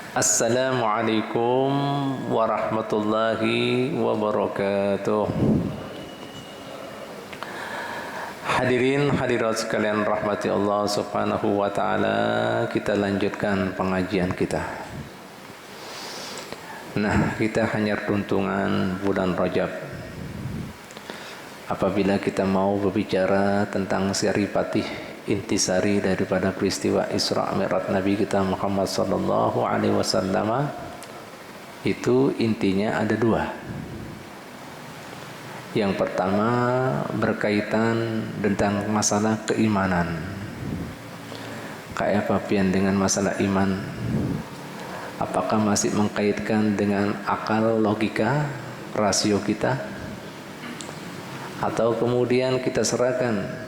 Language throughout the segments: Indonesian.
Assalamualaikum warahmatullahi wabarakatuh. Hadirin hadirat sekalian rahmati Allah subhanahu wa ta'ala, kita lanjutkan pengajian kita. Nah, kita hanya tuntungan bulan Rajab. Apabila kita mau berbicara tentang Siripatih intisari daripada peristiwa Isra Mi'raj Nabi kita Muhammad sallallahu alaihi wasallam, itu intinya ada dua. Yang pertama berkaitan tentang masalah keimanan. Kayak apa pian dengan masalah iman? Apakah masih mengkaitkan dengan akal, logika, rasio kita? Atau kemudian kita serahkan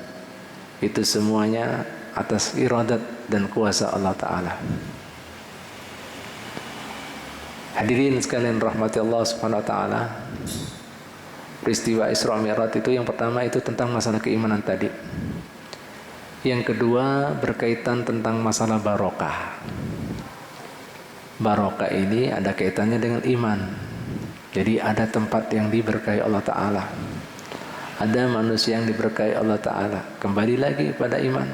itu semuanya atas iradat dan kuasa Allah Ta'ala. Hadirin sekalian rahmati Allah Subhanahu Wa Ta'ala, peristiwa Isra Mi'raj itu yang pertama itu tentang masalah keimanan tadi. Yang kedua berkaitan tentang masalah barokah. Barokah ini ada kaitannya dengan iman. Jadi ada tempat yang diberkahi Allah Ta'ala, ada manusia yang diberkahi Allah Ta'ala. Kembali lagi pada iman.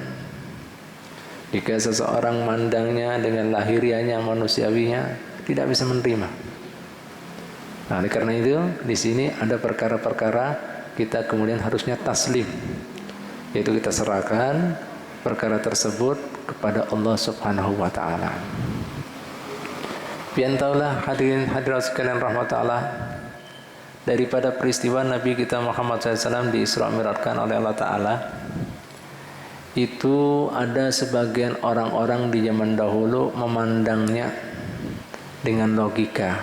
Jika seseorang mandangnya dengan lahiriahnya, manusiawinya, tidak bisa menerima. Nah, oleh karena itu di sini ada perkara-perkara kita kemudian harusnya taslim, yaitu kita serahkan perkara tersebut kepada Allah Subhanahu wa Ta'ala. Pian taulah hadirin hadirat sekalian rahmat Allah, daripada peristiwa Nabi kita Muhammad SAW di Isra Mi'rajkan oleh Allah Ta'ala, itu ada sebagian orang-orang di zaman dahulu memandangnya dengan logika,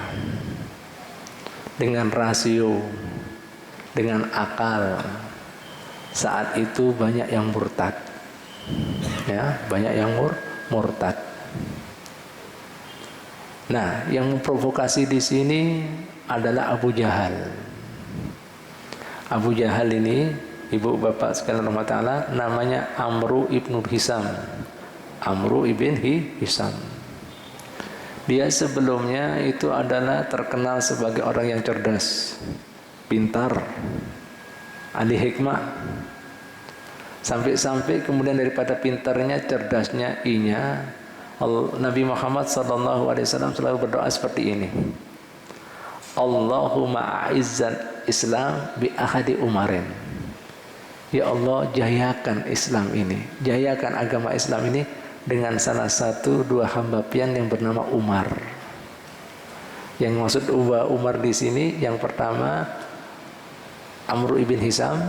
dengan rasio, dengan akal. Saat itu banyak yang murtad, ya, banyak yang murtad. Nah, yang memprovokasi di sini adalah Abu Jahal. Abu Jahal ini, ibu bapak sekalian rahmat Allah, namanya Amru ibn Hisam. Amru ibn Hisam. Dia sebelumnya itu adalah terkenal sebagai orang yang cerdas, pintar, ahli hikmah. Sampai-sampai kemudian daripada pintarnya, cerdasnya, Nabi Muhammad SAW selalu berdoa seperti ini: Allahumma a'izzal Islam bi ahadi umarin. Ya Allah, jayakan Islam ini, jayakan agama Islam ini dengan salah satu dua hamba pian yang bernama Umar. Yang maksud Umar di sini, yang pertama Amr ibn Hisam,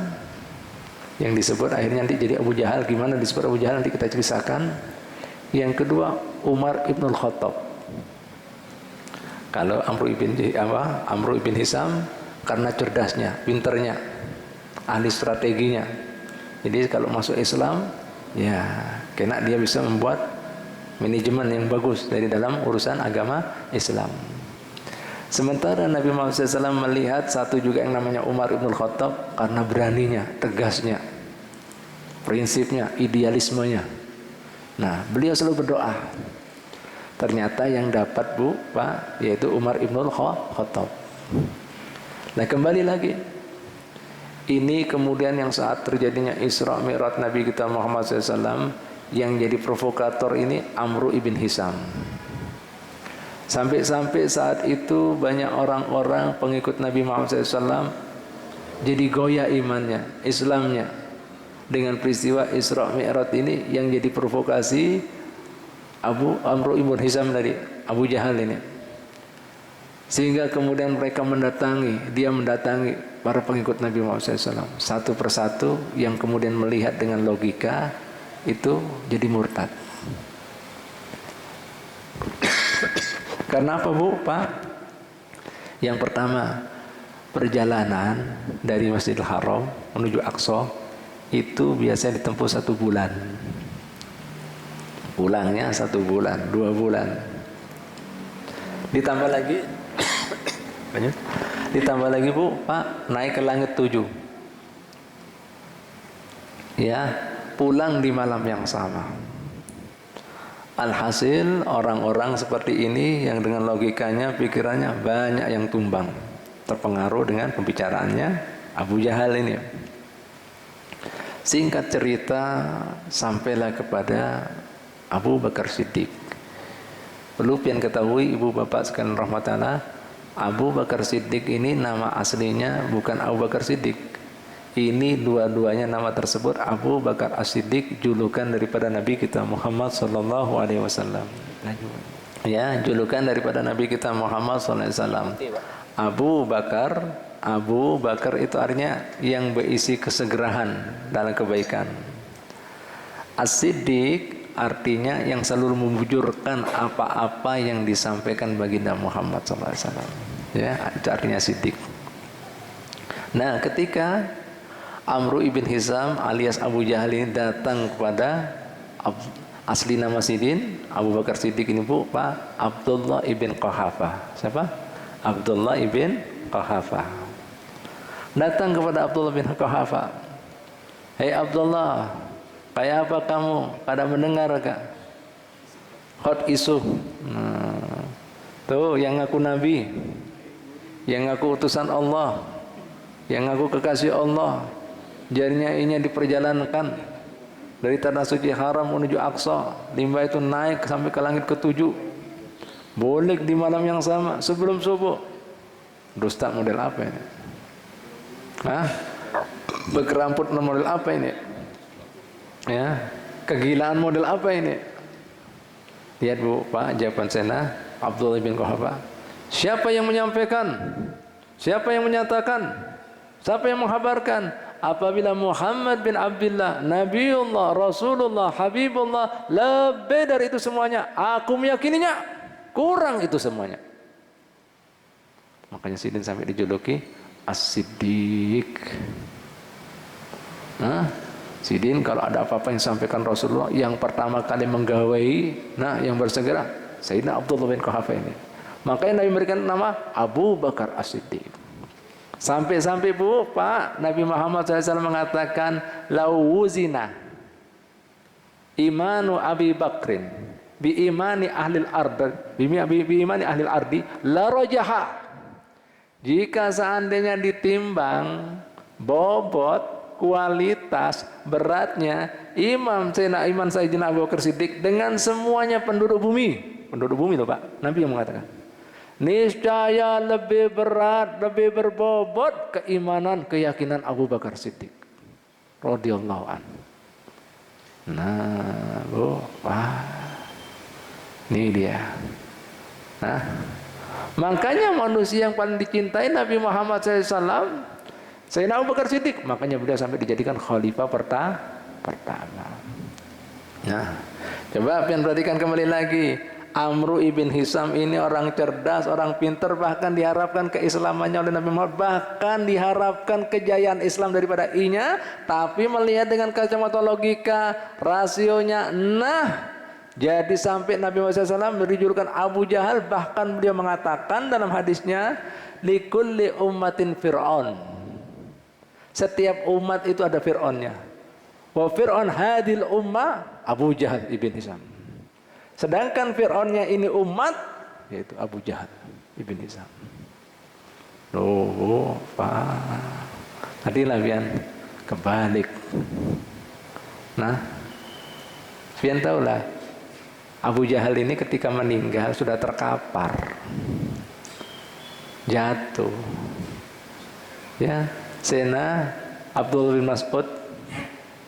yang disebut akhirnya nanti jadi Abu Jahal. Gimana disebut Abu Jahal nanti kita ceritakan. Yang kedua Umar ibn Khattab. Kalau Amr ibn Hisam karena cerdasnya, pinternya, ahli strateginya. Jadi kalau masuk Islam, ya kena dia bisa membuat manajemen yang bagus dari dalam urusan agama Islam. Sementara Nabi Muhammad SAW melihat satu juga yang namanya Umar ibn Khattab karena beraninya, tegasnya, prinsipnya, idealismenya. Nah, beliau selalu berdoa. Ternyata yang dapat Pak, yaitu Umar ibn Khattab. Nah, kembali lagi, ini kemudian yang saat terjadinya Isra Mi'raj Nabi kita Muhammad SAW, yang jadi provokator ini Amru ibn Hisam. Sampai-sampai saat itu banyak orang-orang pengikut Nabi Muhammad SAW jadi goyah imannya, Islamnya, dengan peristiwa Isra Mi'raj ini yang jadi provokasi Amru ibn Hisam dari Abu Jahal ini. Sehingga kemudian mereka dia mendatangi para pengikut Nabi Muhammad SAW satu persatu, yang kemudian melihat dengan logika itu jadi murtad. Karena apa Pak? Yang pertama, perjalanan dari Masjidil Haram menuju Aqsa itu biasanya ditempuh 1 bulan. Pulangnya 1 bulan, 2 bulan. Ditambah lagi Pak, naik ke langit 7. Ya, pulang di malam yang sama. Alhasil orang-orang seperti ini yang dengan logikanya, pikirannya banyak yang tumbang, terpengaruh dengan pembicaraannya Abu Jahal ini. Singkat cerita, sampailah kepada Abu Bakar Siddiq. Perlu pian ketahui ibu bapak sekalian rahmatullah, Abu Bakar Siddiq ini nama aslinya bukan Abu Bakar Siddiq. Ini dua-duanya nama tersebut Abu Bakar As-Siddiq, julukan daripada Nabi kita Muhammad sallallahu alaihi wasallam. Ya, julukan daripada Nabi kita Muhammad sallallahu alaihi wasallam. Abu Bakar itu artinya yang berisi kesegerahan dalam kebaikan. As-Siddiq artinya yang selalu membujurkan apa-apa yang disampaikan baginda Muhammad sallallahu alaihi wasallam. Ya, itu artinya Siddiq. Nah, ketika Amru ibn Hizam alias Abu Jahal ini datang kepada asli nama Sidin Abu Bakar Siddiq ini bu, Pak Abdullah ibn Quhafah. Siapa? Abdullah ibn Quhafah. Datang kepada Abdullah bin Quhafah. Hei Abdullah, kayak apa kamu? Kada mendengar kak? Hot isu. Tuh yang ngaku nabi, yang ngaku utusan Allah, yang ngaku kekasih Allah, jarinya ini diperjalankan dari tanah suci haram menuju Aqsa, limbah itu naik sampai ke langit ketujuh, boleh di malam yang sama sebelum subuh. Dusta model apa ini? Hah? Berkeramput model apa ini? Ya, kegilaan model apa ini? Lihat bu, Pak, jawaban Sena Abdullah bin Quhafah. Siapa yang menyampaikan? Siapa yang menyatakan? Siapa yang menghabarkan? Apabila Muhammad bin Abdullah, Nabiullah, Rasulullah, Habibullah, lebih dari itu semuanya, aku meyakininya, kurang itu semuanya. Makanya Sidin sampai dijuluki As-Siddiq. Sidin kalau ada apa-apa yang disampaikan Rasulullah, yang pertama kali menggawai, yang bersegera Sayyidina Abdullah bin Quhafah ini. Makanya Nabi memberikan nama Abu Bakar As-Siddiq. Sampai-sampai bu, Pak, Nabi Muhammad SAW mengatakan, lawuzina imanu Abi Bakrin bi imani ahlil ardi la rojaha. Jika seandainya ditimbang bobot, kualitas, beratnya iman Sayyidina Abu Bakar Siddiq dengan semuanya penduduk bumi loh Pak, Nabi yang mengatakan, niscaya lebih berat, lebih berbobot keimanan, keyakinan Abu Bakar Siddiq radhiyallahu anhu. Nah, bu, ini dia. Makanya manusia yang paling dicintai Nabi Muhammad SAW, Sayyidina Abu Bakar Siddiq. Makanya beliau sampai dijadikan khalifah pertama. Nah, coba pian perhatikan kembali lagi. Amru ibn Hisham ini orang cerdas, orang pintar, bahkan diharapkan keislamannya oleh Nabi Muhammad, bahkan diharapkan kejayaan Islam daripada I-nya, tapi melihat dengan kacamata logika, rasionya, jadi sampai Nabi Muhammad SAW dijulukan Abu Jahal, bahkan beliau mengatakan dalam hadisnya, likulli ummatin fir'aun. Setiap umat itu ada Fir'aunnya. Wa fir'aun hadil ummah Abu Jahal ibn Hisham. Sedangkan Fir'aunnya ini umat, yaitu Abu Jahal ibn Hisham. Loh, Pak, tadilah pian kebalik. Nah, pian tahulah, Abu Jahal ini ketika meninggal sudah terkapar, jatuh. Ya, Sena Abdullah bin Mas'ud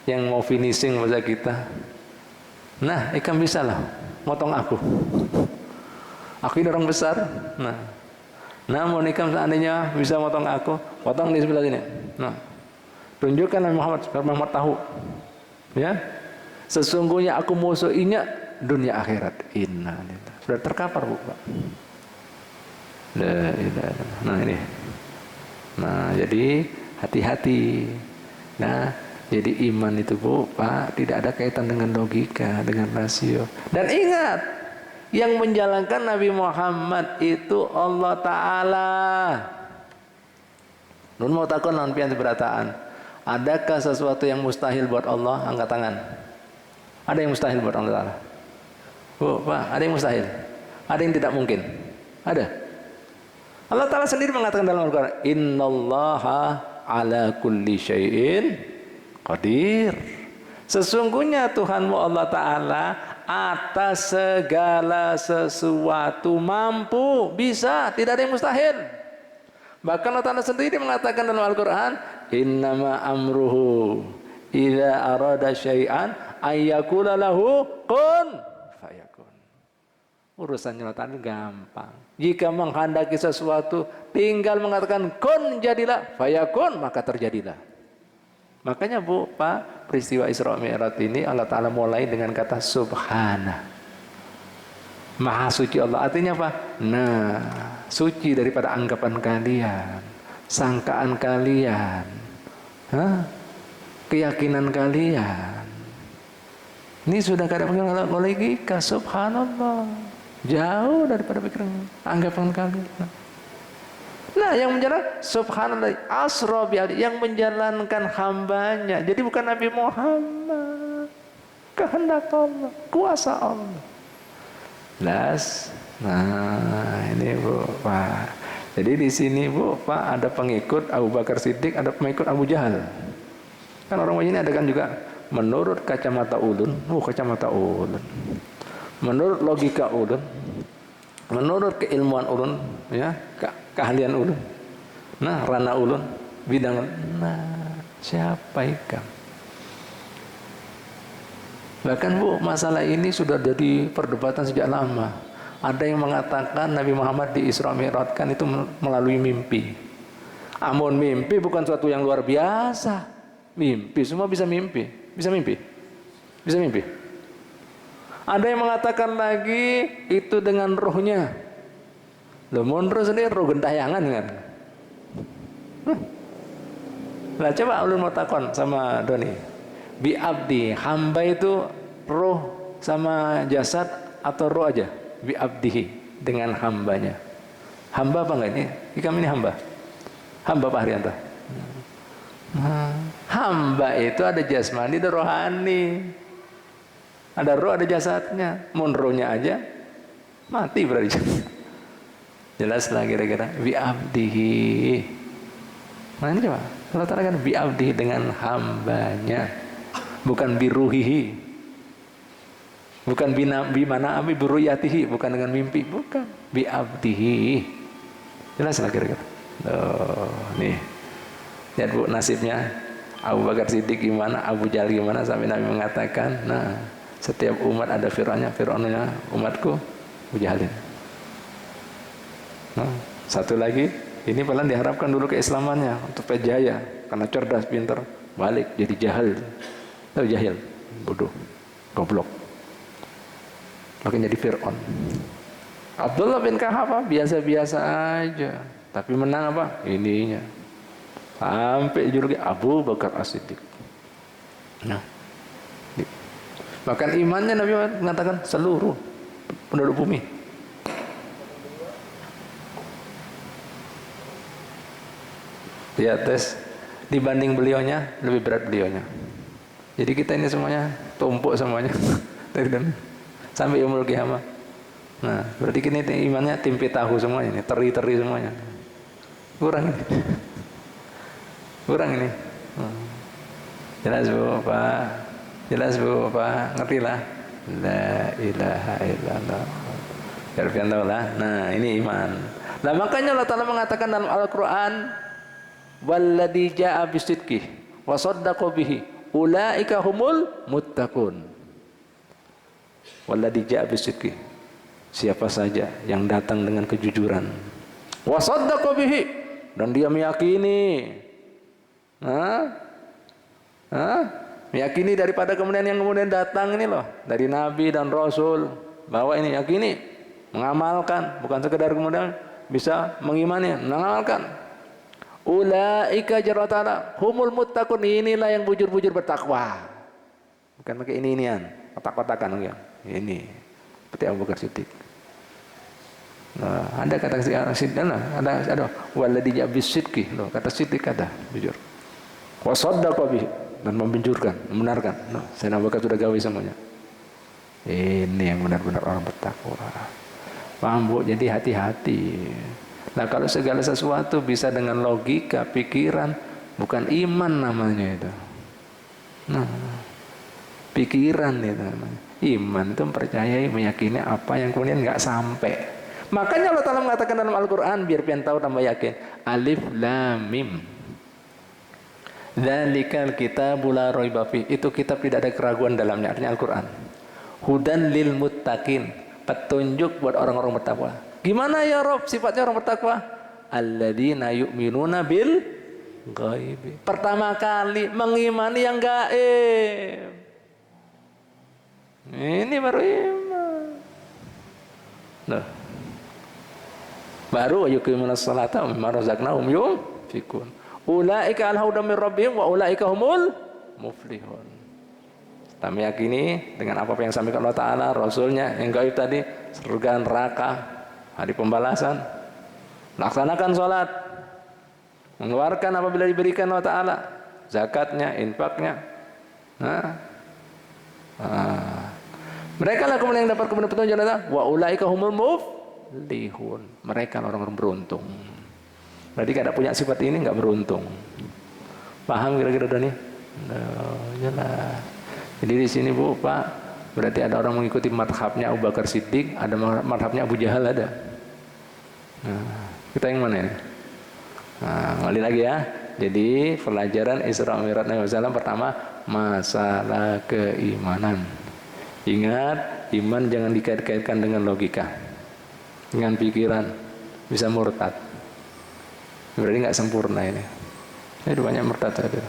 yang mau finishing bahasa kita. Nah, ikan bisa lah motong aku ini orang besar. Namun ikan seandainya bisa motong aku, potong di sebelah sini. Tunjukkan Nabi Muhammad tahu, ya, sesungguhnya aku musuhinya dunia akhirat. Sudah terkapar bu, Pak. Nah ini. Nah jadi hati-hati. Nah jadi iman itu bu, Pak, tidak ada kaitan dengan logika, dengan rasio. Dan ingat, yang menjalankan Nabi Muhammad itu Allah Ta'ala. Nun mau takut non pian seberataan. Adakah sesuatu yang mustahil buat Allah? Angkat tangan. Ada yang mustahil buat Allah Ta'ala? Bu, Pak, ada yang mustahil? Ada yang tidak mungkin? Ada? Allah Ta'ala sendiri mengatakan dalam Al-Quran, Innallaha ala kulli syai'in qadir. Sesungguhnya Tuhanmu Allah Ta'ala atas segala sesuatu mampu, bisa, tidak ada yang mustahil. Bahkan Allah Ta'ala sendiri mengatakan dalam Al-Quran, Innama amruhu idza arada syai'an ayyakula lahu kun fayakun. Urusannya Allah Ta'ala gampang. Jika menghendaki sesuatu, tinggal mengatakan kun jadilah, fayakun, maka terjadilah. Makanya Bu, Pak, peristiwa Isra Mi'raj ini Allah Ta'ala mulai dengan kata Subhana. Maha suci Allah. Artinya apa? Nah, suci daripada anggapan kalian, sangkaan kalian, keyakinan kalian. Ini sudah kadang logika, subhanallah, jauh daripada pikiran, anggapan kalian. Nah, yang menjalankan subhanallah asra bi'abdi, yang menjalankan hambanya. Jadi bukan Nabi Muhammad, kehendak Allah, kuasa Allah. Nah, ini Bu, Pak. Jadi di sini Bu, Pak, ada pengikut Abu Bakar Siddiq, ada pengikut Abu Jahal. Kan orang ini ada kan juga menurut kacamata ulun, kacamata ulun. Menurut logika ulun, menurut keilmuan ulun, ya, keahlian ulun. Nah, ranah ulun, bidang. Nah, siapa ikam? Bahkan Bu, masalah ini sudah jadi perdebatan sejak lama. Ada yang mengatakan Nabi Muhammad di Isra Mi'rajkan itu melalui mimpi. Amun mimpi bukan suatu yang luar biasa. Mimpi, semua bisa mimpi. Bisa mimpi? Bisa mimpi? Ada yang mengatakan lagi itu dengan rohnya. Loh, roh sendiri roh gentayangan kan? Nah, coba ulun mau takon sama Doni. Bi abdi, hamba itu roh sama jasad atau roh aja? Bi abdihi, dengan hambanya. Hamba apa enggak ini? Kami ini hamba. Hamba Pak Haryanto. Hamba itu ada jasmani, ada rohani. Ada roh, ada jasadnya. Mun rohnya aja mati berarti. Jelas lah kira-kira. Bi abdihi. Nah ini coba. Kalau kan bi abdihi, dengan hambanya. Bukan biruhihi, bukan bimana abi biruyatihi, bukan dengan mimpi, bukan biabdihi. Jelas lah kira-kira. Nih, lihat Bu nasibnya Abu Bakar Siddiq gimana, Abu Jahal gimana, sampai Nabi mengatakan, nah setiap umat ada Fir'aunnya, Fir'aunnya umatku Abu Jahalin. Nah, satu lagi, ini pelan diharapkan dulu keislamannya untuk jaya, karena cerdas, pintar, balik jadi jahil. Jahil, bodoh, goblok. Makin jadi Fir'aun. Abdullah bin Kahaf biasa-biasa aja, tapi menang apa? Ininya. Sampai juluki Abu Bakar As-Siddiq. Nah, bahkan imannya Nabi mengatakan seluruh penduduk bumi. Dia tes dibanding beliaunya lebih berat beliaunya. Jadi kita ini semuanya tumpuk semuanya sampai yaumul qiyamah. Nah, berarti kini imannya tempe tahu semuanya ini, teri-teri semuanya. Kurang ini. Kurang ini. Jelas Bu, Pak. Jelas Bu, Pak. Ngertilah. La ilaha illallah. Biar tahu lah. Nah, ini iman. Nah, makanya Allah Ta'ala mengatakan dalam Al-Qur'an, walladzi jaa'a bisidqi wa shaddaqa bihi ulaika humul muttaqun. Walladzi jaa'a bisidqi, siapa saja yang datang dengan kejujuran, wa shaddaqa bihi, dan dia meyakini, meyakini daripada kemudian yang kemudian datang ini loh, dari Nabi dan Rasul, bahwa ini yakini, mengamalkan, bukan sekedar kemudian bisa mengimani, mengamalkan. Ulaika jaratana humul muttaqun, inilah yang bujur-bujur bertakwa. Bukan pakai ini-inian, kotak-kotakan ya. Ini seperti Abu Bakar Siddiq. Nah, ada kata Siddiq, ada walladzi ja'a bisidqi, loh, kata Siddiq kata jujur. Wa shaddaqa bihi, dan membujurkan, membenarkan. Nah, Sayyidina Abu Bakar sudah gawe semuanya. Ini yang benar-benar orang bertakwa. Paham Bu? Jadi hati-hati. Nah kalau segala sesuatu bisa dengan logika, pikiran, bukan iman namanya itu. Nah, pikiran itu namanya. Iman itu mempercayai, meyakini apa yang kemudian nggak sampai. Makanya Allah Ta'ala mengatakan dalam Al-Quran, biar pian tahu tambah yakin. Alif Lam Mim. Dzalikal kitabu la raiba fi. Itu kitab tidak ada keraguan dalamnya, artinya Al-Quran. Hudan lil muttaqin. Petunjuk buat orang-orang bertakwa. Gimana ya Rob sifatnya orang bertakwa? Alladzina yu'minuna bil ghaibi. Pertama kali mengimani yang gaib. Ini baru iman. Nah. Baru yuqimunas salata wa mimma razaqnahum yunfikun. Ulaika al huda mir rabbihim wa ulaika humul muflihun. Kita meyakini dengan apa yang disampaikan Allah Ta'ala, Rasulnya yang gaib tadi, surga neraka, hari pembalasan. Laksanakan sholat, mengeluarkan apabila diberikan Allah Ta'ala, zakatnya, infaknya. Mereka lah kemudian yang dapat kebenaran petunjuk Allah. Wa ulaika humul muflihun. Mereka orang-orang beruntung. Berarti kada punya sifat ini nggak beruntung. Paham kira-kira nih? Jelas. Jadi di sini Bu, Pak, berarti ada orang mengikuti madhabnya Abu Bakar Siddiq, ada madhabnya Abu Jahal ada. Nah, kita yang mana ini? Nah, kembali lagi ya. Jadi pelajaran Isra Mi'raj Nabi SAW pertama masalah keimanan. Ingat, iman jangan dikait-kaitkan dengan logika, dengan pikiran, bisa murtad. Berarti nggak sempurna ini. Ini banyak murtad ada.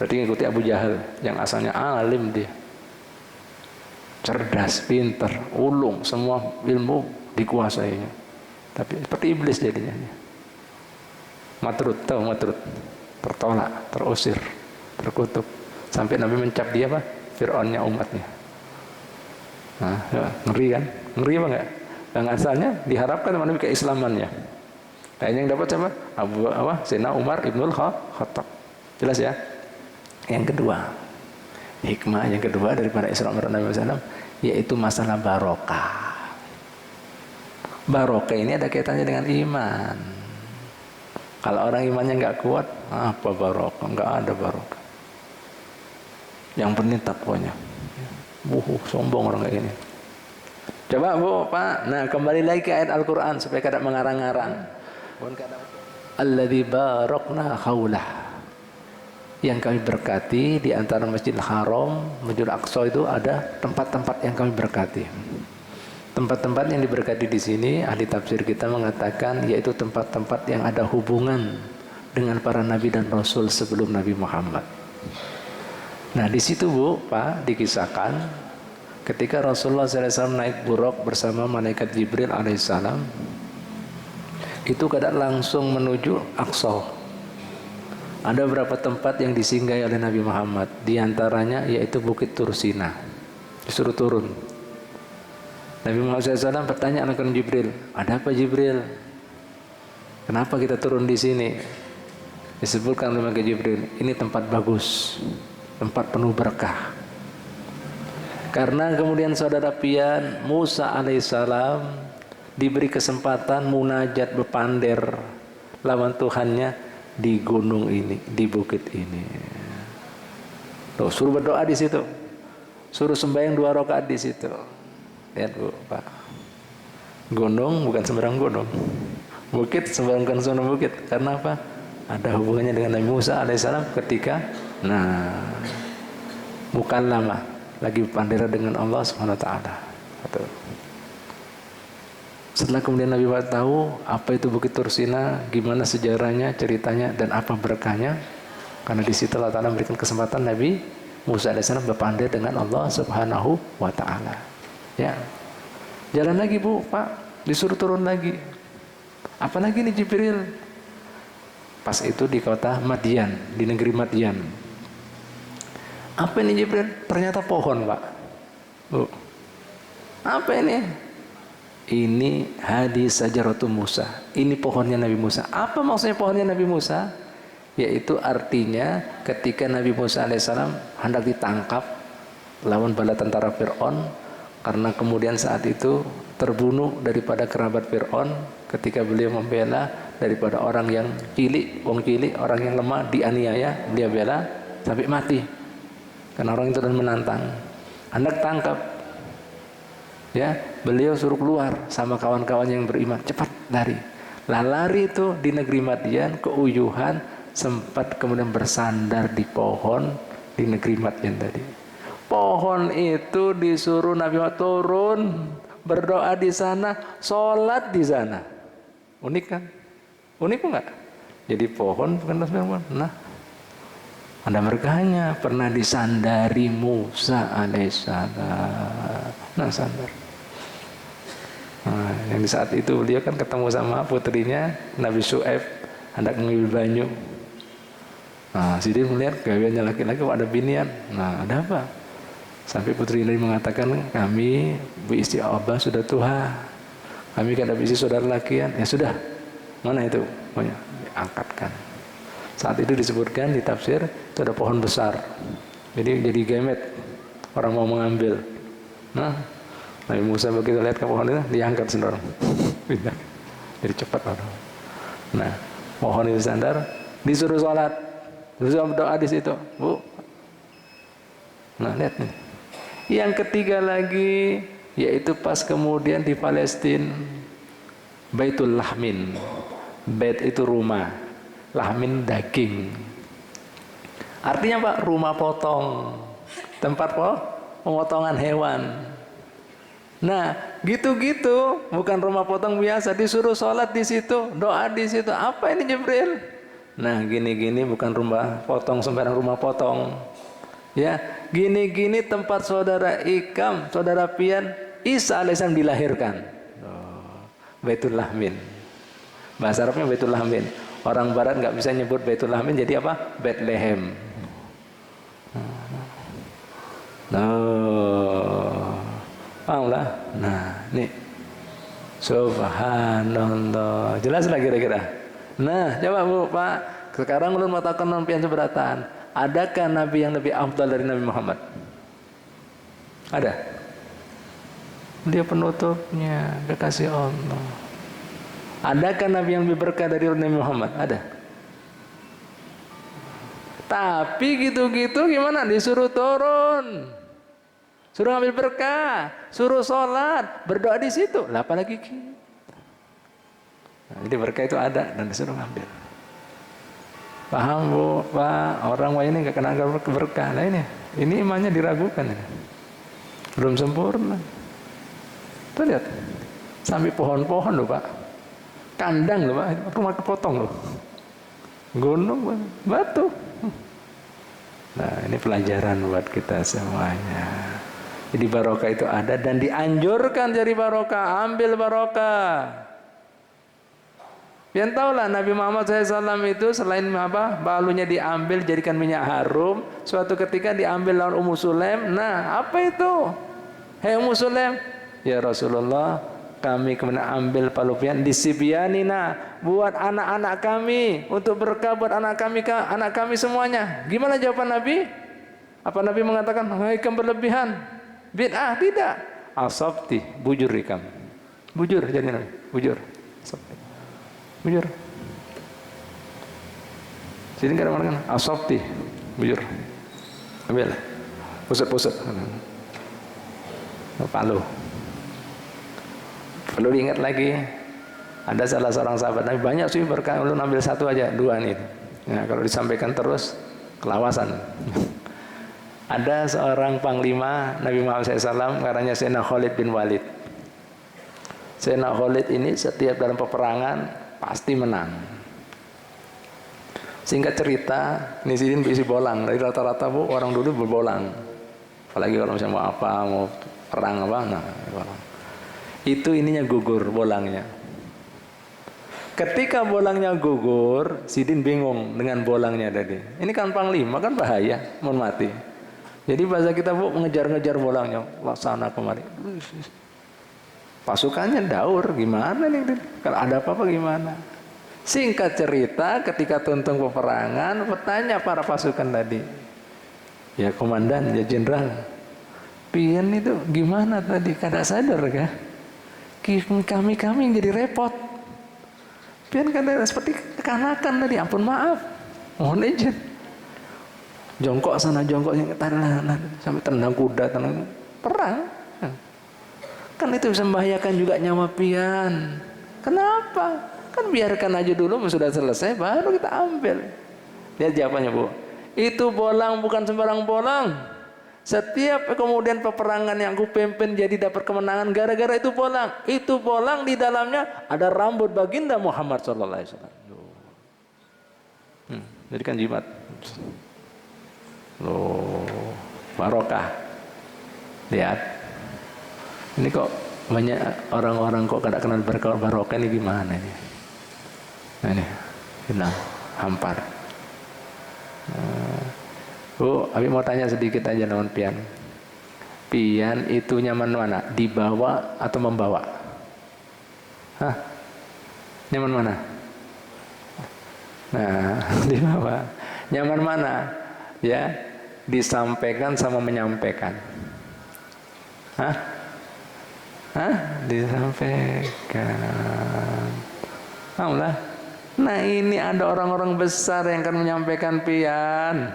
Berarti ngikuti Abu Jahal yang asalnya alim dia, cerdas, pintar, ulung, semua ilmu dikuasainya. Tapi seperti iblis jadinya. Matrud, tahu matrud? Tertolak, terusir, terkutuk. Sampai Nabi mencap dia apa? Fir'aunnya umatnya. Nah, ya, ngeri kan? Ngeri apa enggak? Dan asalnya diharapkan Nabi keislamannya. Nah, yang dapat siapa? Sayyidina Umar Ibnul Khattab. Jelas ya? Yang kedua, hikmah yang kedua daripada Isra Mi'raj Nabi SAW, yaitu masalah barokah. Barokah ini ada kaitannya dengan iman. Kalau orang imannya nggak kuat, apa barokah? Nggak ada barokah. Yang penting takwanya. Sombong orang kayak ini. Coba Bu, Pak. Nah, kembali lagi ke ayat Al-Quran supaya kada mengarang-arang. Alladzi barakna haulah. Yang kami berkati di antara Masjidil Haram, Masjidil Aqsa itu ada tempat-tempat yang kami berkati. Tempat-tempat yang diberkati di sini ahli tafsir kita mengatakan yaitu tempat-tempat yang ada hubungan dengan para nabi dan rasul sebelum Nabi Muhammad. Nah di situ Bu, Pak, dikisahkan ketika Rasulullah SAW naik buraq bersama malaikat Jibril alaihissalam, itu kadang langsung menuju Aqsa. Ada beberapa tempat yang disinggahi oleh Nabi Muhammad, di antaranya yaitu Bukit Tursina. Disuruh turun. Nabi Muhammad SAW bertanya kepada Jibril, ada apa Jibril? Kenapa kita turun di sini? Disebutkan oleh malaikat Jibril, ini tempat bagus, tempat penuh berkah. Karena kemudian saudara pian Musa alaihissalam diberi kesempatan munajat berpander lawan Tuhannya di gunung ini, di bukit ini. Tuh, suruh berdoa di situ, suruh sembahyang 2 rakaat di situ. Lihat Bu, Pak. Gunung bukan sembarang gunung, bukit sembarang bukit. Karena apa? Ada hubungannya dengan Nabi Musa alaihissalam ketika mukallama lagi berpander dengan Allah Subhanahu wa taala. Setelah kemudian Nabi Muhammad tahu apa itu Bukit Tursina, gimana sejarahnya, ceritanya, dan apa berkahnya, karena di situ Allah Ta'ala memberikan kesempatan Nabi Musa AS berpandai dengan Allah Subhanahu wa Ta'ala. Ya, jalan lagi Bu, Pak, disuruh turun lagi. Apalagi nih Jibril? Pas itu di kota Madian, di negeri Madian. Apa ini Jibril? Ternyata pohon, Pak. Bu, apa ini? Ini hadis sajaratu Musa. Ini pohonnya Nabi Musa. Apa maksudnya pohonnya Nabi Musa? Yaitu artinya ketika Nabi Musa alaihissalam hendak ditangkap lawan bala tentara Fir'aun, karena kemudian saat itu terbunuh daripada kerabat Fir'aun ketika beliau membela daripada orang yang cilik, wong cilik, orang yang lemah dianiaya, dia bela sampai mati karena orang itu dan menantang. Hendak tangkap, ya, beliau suruh keluar sama kawan-kawan yang beriman, cepat lari. Lah lari itu di negeri Madian, keuyuhan, sempat kemudian bersandar di pohon di negeri Madian tadi. Pohon itu disuruh Nabi Muhammad turun, berdoa di sana, sholat di sana. Unik kan? Unik enggak? Jadi pohon bukan Rasulullah. Nah, ada berkahnya, pernah disandari Musa alaihissalam. Nah, sandar. Nah, yang di saat itu beliau kan ketemu sama putrinya Nabi Syuaib, hendak mengambil banyu. Nah, Sidin melihat gawiannya laki-laki ada binian. Nah, ada apa? Sampai putri Nabi mengatakan, kami bu istri Abah sudah tua, kami kan ada istri saudara lakian. Ya sudah, mana itu? Pokoknya diangkatkan. Saat itu disebutkan di tafsir itu ada pohon besar, jadi gemet, orang mau mengambil. Nah, Nabi Musa begitu lihat ke pohon itu diangkat sendiri, jadi cepat orang. Nah, pohon itu sandar, disuruh sholat, disuruh doa di situ, bu. Nah, lihat nih. Yang ketiga lagi yaitu pas kemudian di Palestina, Baitul Lahmin. Bait itu rumah, lahmin daging. Artinya Pak, rumah potong, tempat pemotongan hewan. Nah, gitu-gitu, bukan rumah potong biasa, disuruh sholat di situ, doa di situ. Apa ini Jibril? Nah, gini-gini bukan rumah potong sembarang rumah potong. Ya, gini-gini tempat saudara Ikam, saudara Pian, Isa alaihissalam dilahirkan. Baitul Lahmin. Bahasa Arabnya Baitul Lahmin. Orang Barat nggak bisa nyebut Baitul Lahmin, jadi apa? Bethlehem. Paham lah. Nah, nih. Subhanallah. Jelas lah kira-kira. Nah, coba Bu, Pak. Sekarang ulun mengatakan nampian seberatan. Adakah Nabi yang lebih afdal dari Nabi Muhammad? Ada. Dia penutupnya, kekasih Allah. Adakah Nabi yang lebih berkah dari Nabi Muhammad? Ada. Tapi gitu-gitu gimana? Disuruh turun, suruh ambil berkah, suruh sholat, berdoa di situ. Lah apalagi kita. Nah, jadi berkah itu ada dan disuruh ambil. Paham Bu, Pak? Orang wah ini nggak kena berkah. Nah ini imannya diragukan. Ya. Belum sempurna. Tuh lihat, sampai pohon-pohon loh Pak, kandang loh Pak, rumah kepotong loh, gunung, batu. Nah ini pelajaran buat kita semuanya. Jadi barokah itu ada dan dianjurkan jadi barokah, ambil barokah. Yang tahulah Nabi Muhammad SAW itu selain apa, balunya diambil jadikan minyak harum. Suatu ketika diambil lawan Ummu Sulaim. Nah apa itu? Hei Ummu Sulaim, ya Rasulullah, kami kemudian ambil palupian di Sibyanina buat anak-anak kami, untuk berkah buat anak kami semuanya. Gimana jawaban Nabi? Apa Nabi mengatakan, "Hikam berlebihan, bid'ah"? Tidak. Asabti, bujur ikam. Bujur jadi Nabi, bujur. Asabti. Bujur. Sini enggak ada mana kan? Asabti, bujur. Ambil. Pusat-pusat. Palu. Perlu diingat lagi, ada salah seorang sahabat Nabi, banyak sih berkah, lu ambil satu aja, dua nih. Nah, kalau disampaikan terus, kelawasan. Ada seorang panglima Nabi Muhammad SAW, namanya Sayyidina Khalid bin Walid. Sayyidina Khalid ini setiap dalam peperangan pasti menang. Singkat cerita, Nisidin berisi bolang. Dari rata-rata Bu, orang dulu berbolang. Apalagi kalau misalnya mau apa, mau perang apa, nah bolang. Itu ininya gugur bolangnya. Ketika bolangnya gugur, Sidin bingung dengan bolangnya tadi. Ini kan panglima, kan bahaya, mau mati. Jadi bahasa kita Bu, mengejar-ngejar bolangnya, laksana kemari. Pasukannya daur, gimana nih? Kalau ada apa-apa gimana? Singkat cerita, ketika tuntung peperangan, bertanya para pasukan tadi, ya komandan, ya jenderal, pian itu gimana tadi? Kada sadar kah? Kami yang jadi repot. Pian kada seperti kekanakan tadi. Ampun maaf, mohon izin. Jongkok sana jongkok yang sampai tendang kuda, tendang perang. Kan itu bisa membahayakan juga nyawa pian. Kenapa? Kan biarkan aja dulu, sudah selesai baru kita ambil. Lihat jawabannya, Bu. Itu bolang bukan sembarang bolang. Setiap kemudian peperangan yang aku pimpin jadi dapat kemenangan gara-gara itu bolang. Itu bolang di dalamnya ada rambut baginda Muhammad sallallahu alaihi wasallam. Jadi kan jimat. Loh, barokah. Lihat. Ini kok banyak orang-orang kok kada kenal barokah ini gimana ini? Nah ini hilang, hampar. Bu, Abi mau tanya sedikit aja lawan pian. Pian itu nyaman mana? Dibawa atau membawa? Hah? Nyaman mana? Nah, dibawa. Nyaman mana? Ya, disampaikan sama menyampaikan. Hah? Hah? Disampaikan. Maulah. Nah ini ada orang-orang besar yang akan menyampaikan pian,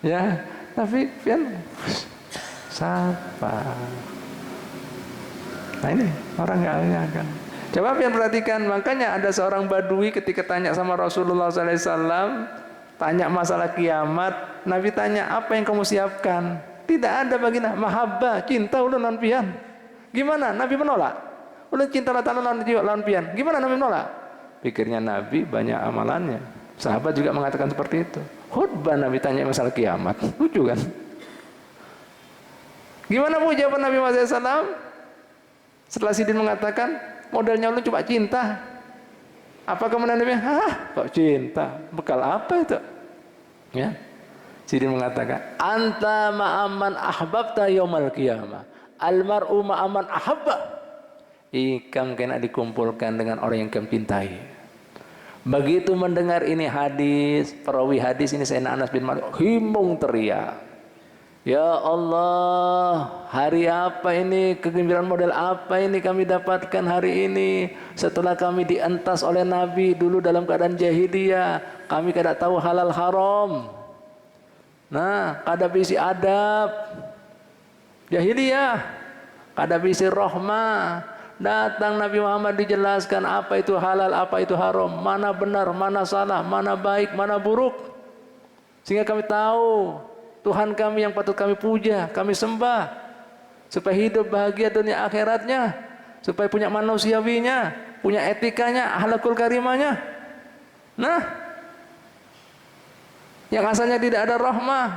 ya. Tapi pian siapa? Nah ini orang nggak akan. Coba pian perhatikan. Makanya ada seorang badui ketika tanya sama Rasulullah SAW, tanya masalah kiamat. Nabi tanya, apa yang kamu siapkan? Tidak ada baginda. Mahabbah, cinta ulun lawan pian. Gimana? Nabi menolak. Ulun cinta lawan pian. Gimana Nabi menolak? Pikirnya Nabi banyak amalannya. Sahabat juga mengatakan seperti itu. Khutbah Nabi tanya masalah kiamat. Lucu kan? Gimana Bu jawaban Nabi Muhammad SAW? Setelah Sidin mengatakan modalnya lu cuma cinta. Apa kemudian Nabi? Hah? Kok cinta? Bekal apa itu? Ya. Sidin mengatakan, anta ma'aman ahbabta yaumal qiyamah. Almar'u ma'aman ahabba. Ikam kena dikumpulkan dengan orang yang kamu cintai. Begitu mendengar ini hadis, perawi hadis ini Sayyidina Anas bin Malik himbung teriak. Ya Allah, hari apa ini, kegembiraan model apa ini kami dapatkan hari ini setelah kami dientas oleh Nabi dulu dalam keadaan jahiliyah, kami kada tahu halal haram. Nah, kada bisi adab jahiliyah, kada bisi rahmah. Datang Nabi Muhammad dijelaskan apa itu halal, apa itu haram, mana benar, mana salah, mana baik, mana buruk. Sehingga kami tahu Tuhan kami yang patut kami puja, kami sembah, supaya hidup bahagia dunia akhiratnya, supaya punya manusiawinya, punya etikanya, akhlakul karimahnya. Nah, yang asalnya tidak ada rahmah,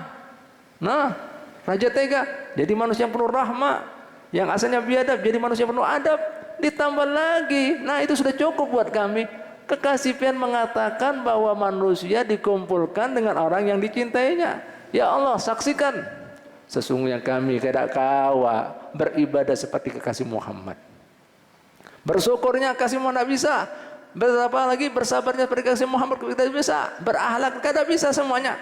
nah, Raja Tega jadi manusia yang penuh rahmah. Yang asalnya biadab jadi manusia penuh adab, ditambah lagi. Nah itu sudah cukup buat kami. Kekasih pian mengatakan bahwa manusia dikumpulkan dengan orang yang dicintainya. Ya Allah, saksikan sesungguhnya kami tidak kawa beribadah seperti kekasih Muhammad. Bersyukurnya kasih Muhammad tidak bisa. Berapa lagi bersabarnya seperti kekasih Muhammad tidak bisa. Berakhlak tidak bisa semuanya.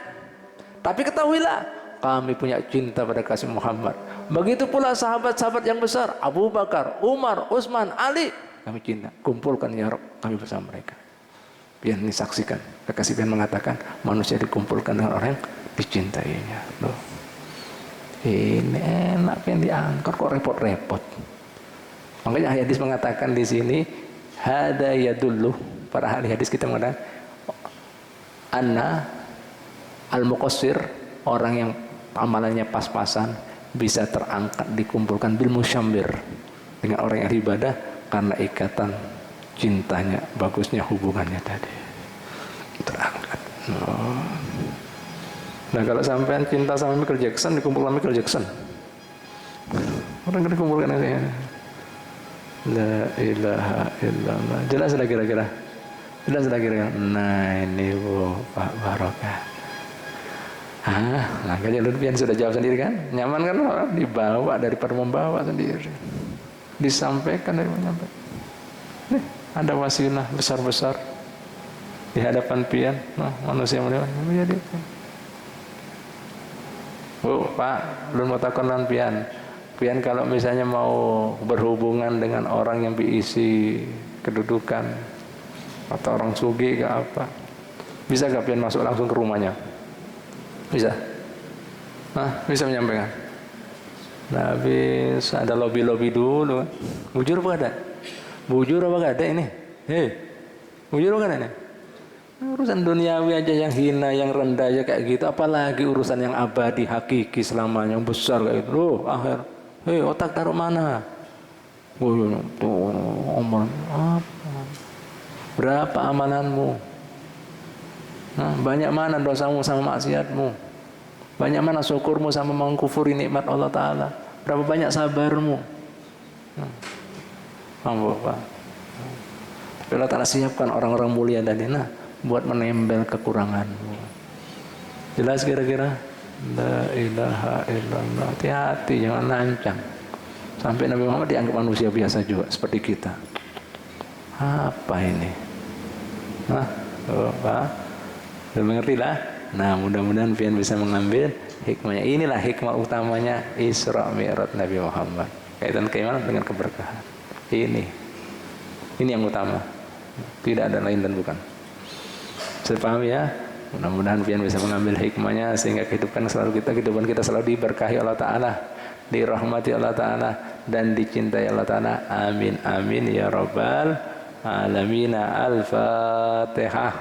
Tapi ketahuilah, kami punya cinta pada kasih Muhammad. Begitu pula sahabat-sahabat yang besar, Abu Bakar, Umar, Utsman, Ali, kami cinta. Kumpulkan ya Rabb, kami bersama mereka. Pian ini saksikan. Kekasih pian mengatakan manusia dikumpulkan dengan orang yang dicintainya. Loh, ini enak pian diangkat kok repot-repot. Makanya hadis mengatakan di sini hada yadullu, para ahli hadis kita mengatakan anna al-muqassir, orang yang amalannya pas-pasan bisa terangkat dikumpulkan bil musyambir dengan orang yang ibadah karena ikatan cintanya, bagusnya hubungannya tadi terangkat. Nah kalau sampean cinta sama Michael Jackson, dikumpulkan Michael Jackson, orang yang dikumpulkan aja. La ilaha illallah. Jelas lah kira-kira. Jelas lah kira-kira. Nah ini Bu Pak Barokah. Nah kan Jalur Pian sudah jawab sendiri kan? Nyaman kan orang dibawa daripada membawa sendiri. Disampaikan dari menyampaikan. Nih ada wasilah besar-besar di hadapan Pian. Nah, manusia mulia menjadi. Bu Pak, belum mau takon lan Pian. pian kalau misalnya mau berhubungan dengan orang yang berisi kedudukan atau orang sugih ke apa, bisa gak pian masuk langsung ke rumahnya? Bisa? Bisa menyampaikan? Nah, habis ada lobby-lobby dulu. Bujur apa ada? Bujur apa gak ada ini? Hei, bujur apa gak ada ini? Urusan duniawi aja yang hina, yang rendah aja kayak gitu, apalagi urusan yang abadi, hakiki selamanya, yang besar kayak gitu. Loh, akhir. Hei, otak taruh mana? Tuh, amalan apa? Berapa amalanmu? Banyak mana dosamu sama maksiatmu? Banyak mana syukurmu sama mengkufuri nikmat Allah Ta'ala? Berapa banyak sabarmu? Pak. Tapi Allah Ta'ala siapkan orang-orang mulia tadi, buat menembel kekuranganmu. Jelas kira-kira? La ilaha illallah. Hati-hati, jangan lancang. Sampai Nabi Muhammad dianggap manusia biasa juga, seperti kita. Apa ini? Pak, sudah mengerti lah? Nah, mudah-mudahan pian bisa mengambil hikmahnya. Inilah hikmah utamanya Isra Mi'raj Nabi Muhammad. Kaitan keimanan dengan keberkahan. Ini yang utama. Tidak ada lain dan bukan. Saya paham ya? Mudah-mudahan pian bisa mengambil hikmahnya sehingga kehidupan kita selalu diberkahi Allah Ta'ala, dirahmati Allah Ta'ala, dan dicintai Allah Ta'ala. Amin amin ya rabbal alamin. Al-Fatihah.